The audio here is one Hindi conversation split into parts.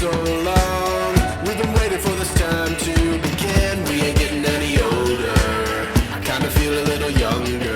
so long. We've been waiting for this time to begin. We ain't getting any older. I kinda feel a little younger.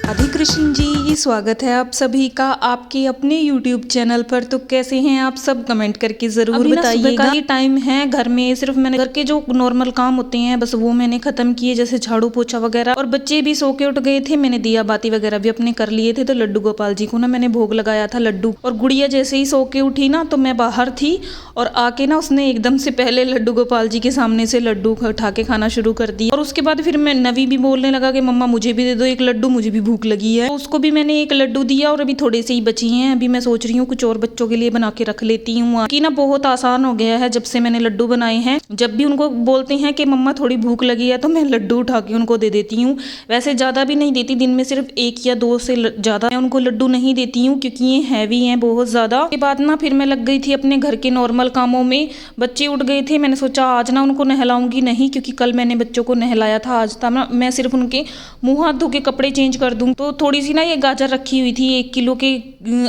Radhe Krishna ji, स्वागत है आप सभी का आपके अपने YouTube चैनल पर। तो कैसे हैं आप सब, कमेंट करके ज़रूर बताइएगा। ये टाइम है घर में, सिर्फ मैंने घर के जो नॉर्मल काम होते हैं बस वो मैंने ख़त्म किए, जैसे झाड़ू पोछा वगैरह। और बच्चे भी सो के उठ गए थे, मैंने दिया बाती वगैरह भी अपने कर लिए थे। तो लड्डू गोपाल जी को ना मैंने भोग लगाया था लड्डू। और गुड़िया जैसे ही सो के उठी ना तो मैं बाहर थी और आके ना उसने एकदम से पहले लड्डू गोपाल जी के सामने से लड्डू उठा के खाना शुरू कर दिया। और उसके बाद फिर मैं नवी भी बोलने लगा कि मम्मा मुझे भी दे दो एक लड्डू, मुझे भी भूख लगी है। उसको भी मैंने एक लड्डू दिया और अभी थोड़े से ही बची हैं। अभी मैं सोच रही हूँ कुछ और बच्चों के लिए बना के रख लेती हूँ कि ना बहुत आसान हो गया है जब से मैंने लड्डू बनाए हैं। जब भी उनको बोलते हैं कि मम्मा थोड़ी भूख लगी है तो मैं लड्डू उठा के उनको दे देती हूँ। वैसे ज़्यादा भी नहीं देती, दिन में सिर्फ 1 या 2 से ज़्यादा मैं उनको लड्डू नहीं देती हूँ क्योंकि ये हैवी हैं बहुत ज़्यादा। उसके बाद ना फिर मैं लग गई थी अपने घर के नॉर्मल कामों में। बच्चे उठ गए थे, मैंने सोचा आज ना उनको नहलाऊंगी नहीं क्योंकि कल मैंने बच्चों को नहलाया था। आज था ना मैं सिर्फ उनके मुँह हाथ धो के कपड़े चेंज कर दूँ। तो थोड़ी सी ना ये गाजर रखी हुई थी, 1 किलो के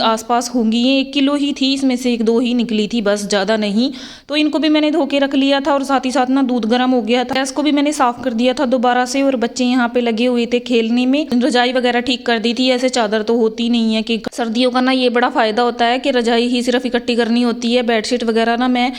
आसपास होंगी, ये 1 किलो ही थी, इसमें से 1-2 ही निकली थी बस, ज़्यादा नहीं। तो इनको भी मैंने धो के रख लिया था और साथ ही साथ ना दूध गर्म हो गया था, गैस को भी मैंने साफ कर दिया था दोबारा से। और बच्चे यहाँ पे लगे हुए थे खेलने में, रजाई वगैरह ठीक कर दी थी। ऐसे चादर तो होती नहीं है कि सर्दियों का ना ये बड़ा फायदा होता है कि रजाई ही सिर्फ इकट्ठी करनी होती है। बेडशीट वगैरह ना मैं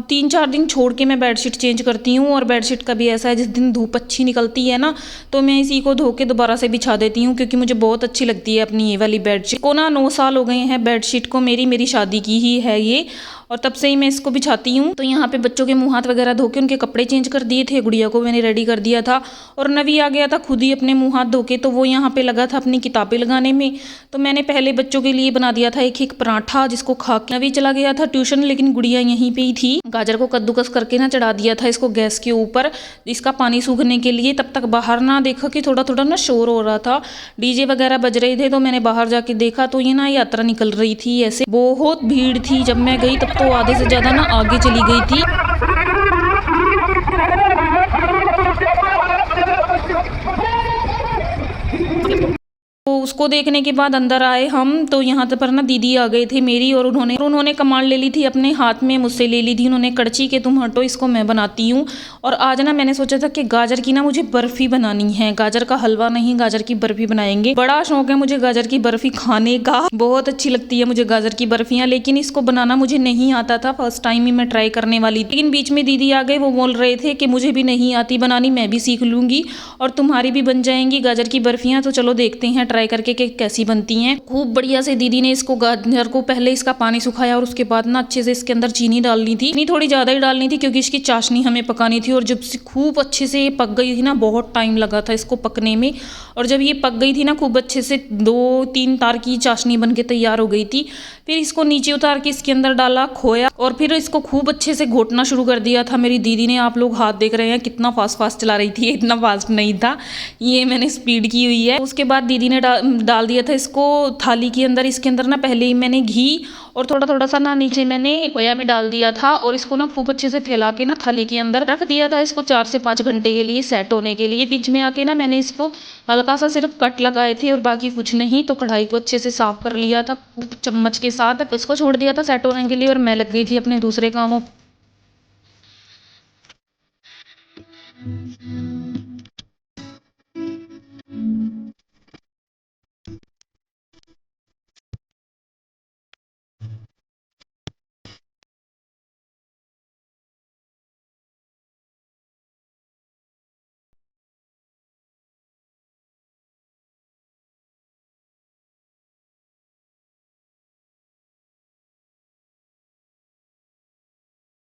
3-4 दिन छोड़ के मैं बेडशीट चेंज करती हूँ। और बेडशीट का भी ऐसा है जिस दिन धूप अच्छी निकलती है ना तो मैं इसी को धो के दोबारा से बिछा देती हूँ क्योंकि मुझे बहुत अच्छी लगती है अपनी ये वाली बेडशीट को ना। 9 साल हो गए हैं बेडशीट को, मेरी शादी की ही है ये और तब से ही मैं इसको बिछाती हूँ। तो यहाँ पे बच्चों के मुँह हाथ वगैरह धो के उनके कपड़े चेंज कर दिए थे, गुड़िया को मैंने रेडी कर दिया था। और नवी आ गया था खुद ही अपने मुँह हाथ धो के, तो वो यहाँ पे लगा था अपनी किताबें लगाने में। तो मैंने पहले बच्चों के लिए बना दिया था एक पराठा जिसको खा के नवी चला गया था ट्यूशन, लेकिन गुड़िया यहीं पे ही थी। गाजर को कद्दूकस करके ना चढ़ा दिया था इसको गैस के ऊपर, इसका पानी सूखने के लिए। तब तक बाहर ना देखा कि थोड़ा थोड़ा ना शोर हो रहा था, डीजे वगैरह बज रहे थे। तो मैंने बाहर जाके देखा तो ये ना यात्रा निकल रही थी, ऐसे बहुत भीड़ थी। जब मैं गई तब तो आधे से ज्यादा ना आगे चली गई थी। तो उसको देखने के बाद अंदर आए हम, तो यहाँ पर ना दीदी आ गए थे मेरी और उन्होंने कमांड ले ली थी अपने हाथ में, मुझसे ले ली थी उन्होंने कड़ची के, तुम हटो इसको मैं बनाती हूँ। और आज ना मैंने सोचा था कि गाजर की ना मुझे बर्फी बनानी है, गाजर का हलवा नहीं गाजर की बर्फी बनाएंगे। बड़ा शौक है मुझे गाजर की बर्फी खाने का, बहुत अच्छी लगती है मुझे गाजर की बर्फियाँ, लेकिन इसको बनाना मुझे नहीं आता था। फर्स्ट टाइम ही मैं ट्राई करने वाली थी, लेकिन बीच में दीदी आ गए, वो बोल रहे थे कि मुझे भी नहीं आती बनानी, मैं भी सीख लूंगी और तुम्हारी भी बन जाएंगी गाजर की बर्फियाँ। तो चलो देखते हैं ट्राई करके कि कैसी बनती हैं। खूब बढ़िया से दीदी ने इसको गाजर को पहले इसका पानी सुखाया और उसके बाद ना अच्छे से इसके अंदर चीनी डालनी थी, चीनी थोड़ी ज्यादा ही डालनी थी क्योंकि इसकी चाशनी हमें पकानी थी। और जब से खूब अच्छे से ये पक गई थी ना, बहुत टाइम लगा था इसको पकने में, और जब ये पक गई थी ना खूब अच्छे से 2-3 तार की चाशनी बन के तैयार हो गई थी। फिर इसको नीचे उतार के इसके अंदर डाला खोया और फिर इसको खूब अच्छे से घोटना शुरू कर दिया था मेरी दीदी ने। आप लोग हाथ देख रहे हैं कितना फास्ट चला रही थी, इतना फास्ट नहीं था, ये मैंने स्पीड की हुई है। उसके बाद दीदी ने डाल दिया था इसको थाली के अंदर। इसके अंदर ना पहले ही मैंने घी और थोड़ा थोड़ा सा ना नीचे मैंने खोया में डाल दिया था और इसको ना खूब अच्छे से फैला के ना थाली के अंदर रख दिया था इसको 4 से 5 घंटे के लिए सेट होने के लिए। बीच में आके ना मैंने इसको हल्का सा सिर्फ कट लगाए थे और बाकी कुछ नहीं। तो कढ़ाई को अच्छे से साफ कर लिया था चम्मच के साथ, इसको छोड़ दिया था सेट होने के लिए और मैं लग गई थी अपने दूसरे कामों।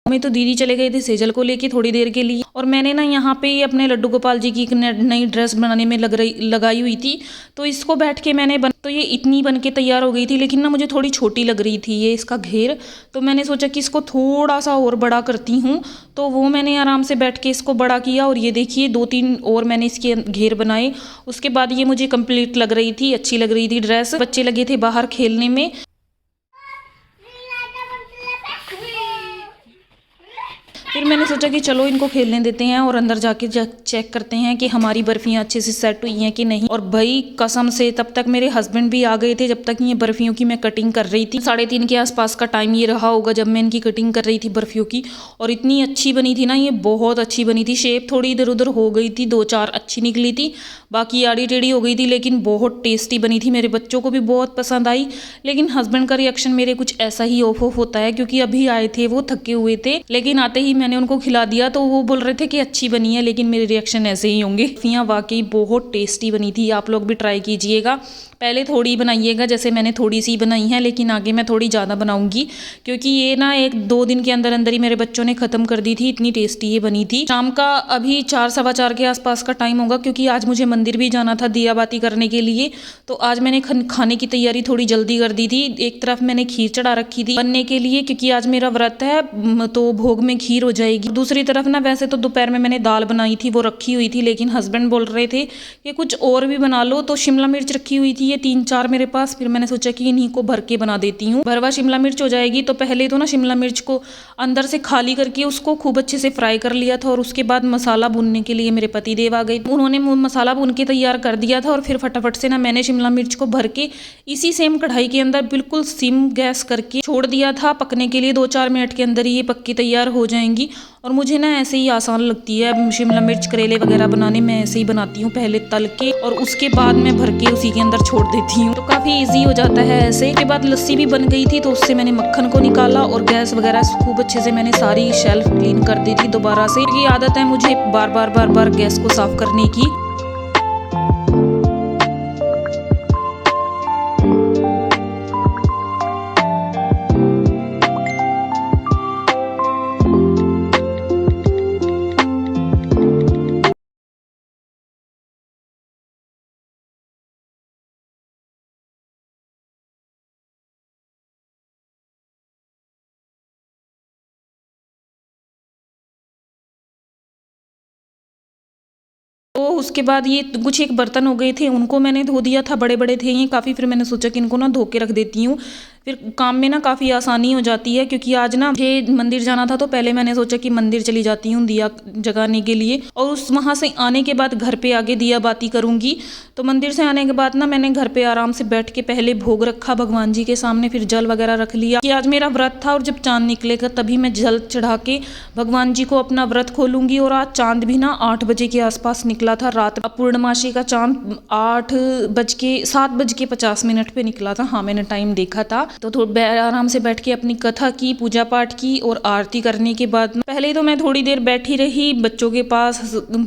में तो दीदी चले गए थे सेजल को लेके थोड़ी देर के लिए, और मैंने ना यहाँ पे अपने लड्डू गोपाल जी की एक नई ड्रेस बनाने में लगाई हुई थी। तो इसको बैठ के मैंने तो ये इतनी बन के तैयार हो गई थी, लेकिन ना मुझे थोड़ी छोटी लग रही थी ये इसका घेर। तो मैंने सोचा कि इसको थोड़ा सा और बड़ा करती हूँ, तो वो मैंने आराम से बैठ के इसको बड़ा किया। और ये देखिए 2-3 और मैंने इसके घेर बनाए। उसके बाद ये मुझे कंप्लीट लग रही थी, अच्छी लग रही थी ड्रेस। बच्चे लगे थे बाहर खेलने में। फिर मैंने सोचा कि चलो इनको खेलने देते हैं और अंदर जाके चेक करते हैं कि हमारी बर्फियाँ अच्छे से सेट हुई हैं कि नहीं। और भाई कसम से तब तक मेरे हस्बैंड भी आ गए थे जब तक ये बर्फियों की मैं कटिंग कर रही थी। 3:30 के आसपास का टाइम ये रहा होगा जब मैं इनकी कटिंग कर रही थी बर्फियों की। और इतनी अच्छी बनी थी ना, ये बहुत अच्छी बनी थी। शेप थोड़ी इधर उधर हो गई थी, 2-4 अच्छी निकली थी, बाकी आड़ी टेढ़ी हो गई थी, लेकिन बहुत टेस्टी बनी थी। मेरे बच्चों को भी बहुत पसंद आई। लेकिन हस्बैंड का रिएक्शन मेरे कुछ ऐसा ही ऑफ होता है, क्योंकि अभी आए थे वो थके हुए थे, लेकिन आते ही मैंने उनको खिला दिया तो वो बोल रहे थे कि अच्छी बनी है, लेकिन मेरे रिएक्शन ऐसे ही होंगे। बर्फियाँ वाकई बहुत टेस्टी बनी थी, आप लोग भी ट्राई कीजिएगा। पहले थोड़ी बनाइएगा, जैसे मैंने थोड़ी सी बनाई है, लेकिन आगे मैं थोड़ी ज़्यादा बनाऊंगी, क्योंकि ये ना 1-2 दिन के अंदर अंदर ही मेरे बच्चों ने ख़त्म कर दी थी, इतनी टेस्टी ये बनी थी। शाम का अभी 4-4:15 के आसपास का टाइम होगा, क्योंकि आज मुझे मंदिर भी जाना था दिया बाती करने के लिए। तो आज मैंने खाने की तैयारी थोड़ी जल्दी कर दी थी। एक तरफ मैंने खीर चढ़ा रखी थी बनने के लिए, क्योंकि आज मेरा व्रत है तो भोग में खीर हो जाएगी। दूसरी तरफ ना वैसे तो दोपहर में मैंने दाल बनाई थी, वो रखी हुई थी, लेकिन हस्बैंड बोल रहे थे कि कुछ और भी बना लो, तो शिमला मिर्च रखी हुई थी ये 3-4 मेरे पास। फिर मैंने सोचा कि इन्हीं को भर के बना देती हूँ, भरवा शिमला मिर्च हो जाएगी। तो पहले तो ना शिमला मिर्च को अंदर से खाली करके उसको खूब अच्छे से फ्राई कर लिया था, और उसके बाद मसाला भूनने के लिए मेरे पति देव आ गए। उन्होंने मसाला भून के तैयार कर दिया था, और फिर फटाफट से ना मैंने शिमला मिर्च को भर के इसी सेम कढ़ाई के अंदर बिल्कुल सिम गैस करके छोड़ दिया था पकने के लिए। 2-4 मिनट के अंदर ये पक के तैयार हो जाएंगी। और मुझे ना ऐसे ही आसान लगती है शिमला मिर्च करेले वगैरह बनाने, मैं ऐसे ही बनाती हूँ, पहले तल के और उसके बाद मैं भर के उसी के अंदर छोड़ देती हूँ, तो काफ़ी इजी हो जाता है ऐसे। के बाद लस्सी भी बन गई थी, तो उससे मैंने मक्खन को निकाला और गैस वगैरह खूब अच्छे से मैंने सारी शेल्फ क्लीन कर दी थी दोबारा से। ये आदत है मुझे बार बार गैस को साफ करने की। तो उसके बाद ये कुछ एक बर्तन हो गए थे, उनको मैंने धो दिया था, बड़े बड़े थे ये काफ़ी। फिर मैंने सोचा कि इनको ना धो के रख देती हूँ, फिर काम में ना काफ़ी आसानी हो जाती है। क्योंकि आज ना मुझे मंदिर जाना था, तो पहले मैंने सोचा कि मंदिर चली जाती हूँ दिया जगाने के लिए, और उस वहाँ से आने के बाद घर पे आके दिया बाती करूँगी। तो मंदिर से आने के बाद ना मैंने घर पे आराम से बैठ के पहले भोग रखा भगवान जी के सामने, फिर जल वगैरह रख लिया कि आज मेरा व्रत था, और जब चाँद निकलेगा तभी मैं जल चढ़ा के भगवान जी को अपना व्रत खोलूँगी। और आज चाँद भी ना 8 बजे के आसपास निकला था रात। अब पूर्णमासी का चाँद 7:50 पे निकला था। हाँ, मैंने टाइम देखा था। तो थोड़ा आराम से बैठ के अपनी कथा की, पूजा पाठ की, और आरती करने के बाद पहले तो मैं थोड़ी देर बैठी रही बच्चों के पास,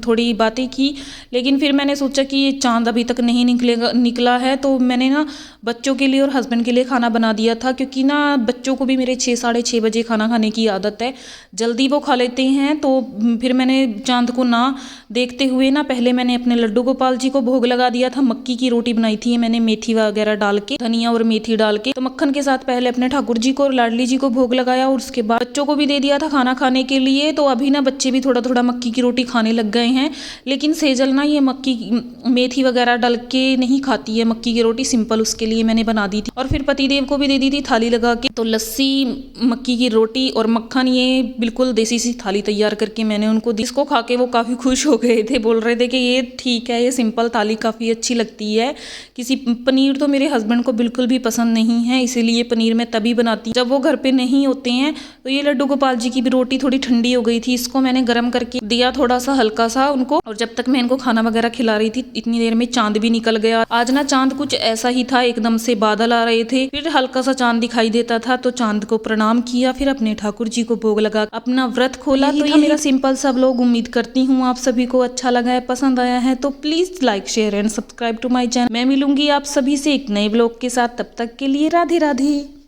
थोड़ी बातें की। लेकिन फिर मैंने सोचा कि ये चाँद अभी तक नहीं निकला है, तो मैंने ना बच्चों के लिए और हस्बैंड के लिए खाना बना दिया था। क्योंकि ना बच्चों को भी मेरे 6-6:30 बजे खाना खाने की आदत है, जल्दी वो खा लेते हैं। तो फिर मैंने चाँद को ना देखते हुए ना पहले मैंने अपने लड्डू गोपाल जी को भोग लगा दिया था। मक्की की रोटी बनाई थी मैंने, मेथी वगैरह डाल के, धनिया और मेथी डाल के। तो मक्खन के साथ पहले अपने ठाकुर जी को और लाडली जी को भोग लगाया, और उसके बाद बच्चों को भी दे दिया था खाना खाने के लिए। तो अभी ना बच्चे भी थोड़ा थोड़ा मक्की की रोटी खाने लग गए हैं। लेकिन सेजल ना ये मेथी वगैरह डाल के नहीं खाती है मक्की की रोटी, सिंपल उसके लिए मैंने बना दी थी। और फिर पतिदेव को भी दे दी थी थाली लगा के। तो लस्सी, मक्की की रोटी और मक्खन, ये बिल्कुल देसी सी थाली तैयार करके मैंने उनको दी। इसको खा के वो काफ़ी खुश हो गए थे, बोल रहे थे कि ये ठीक है, ये सिंपल थाली काफ़ी अच्छी लगती है। पनीर तो मेरे हस्बैंड को बिल्कुल भी पसंद नहीं है, इसीलिए पनीर मैं तभी बनाती हूँ जब वो घर पे नहीं होते हैं। तो ये लड्डू गोपाल जी की भी रोटी थोड़ी ठंडी हो गई थी, इसको मैंने गर्म करके दिया थोड़ा सा हल्का सा उनको। और जब तक मैं इनको खाना वगैरह खिला रही थी, इतनी देर में चांद भी निकल गया। आज ना चांद कुछ ऐसा ही था, एकदम से बादल आ रहे थे, फिर हल्का सा चांद दिखाई देता था। तो चांद को प्रणाम किया, फिर अपने ठाकुर जी को भोग लगा अपना व्रत खोला। तो ये मेरा सिंपल सा व्लॉग, उम्मीद करती हूँ आप सभी को अच्छा लगा है, पसंद आया है। तो please like, share and subscribe to my channel. मैं मिलूंगी आप सभी से एक नए व्लॉग के साथ, तब तक के लिए राधे राधे।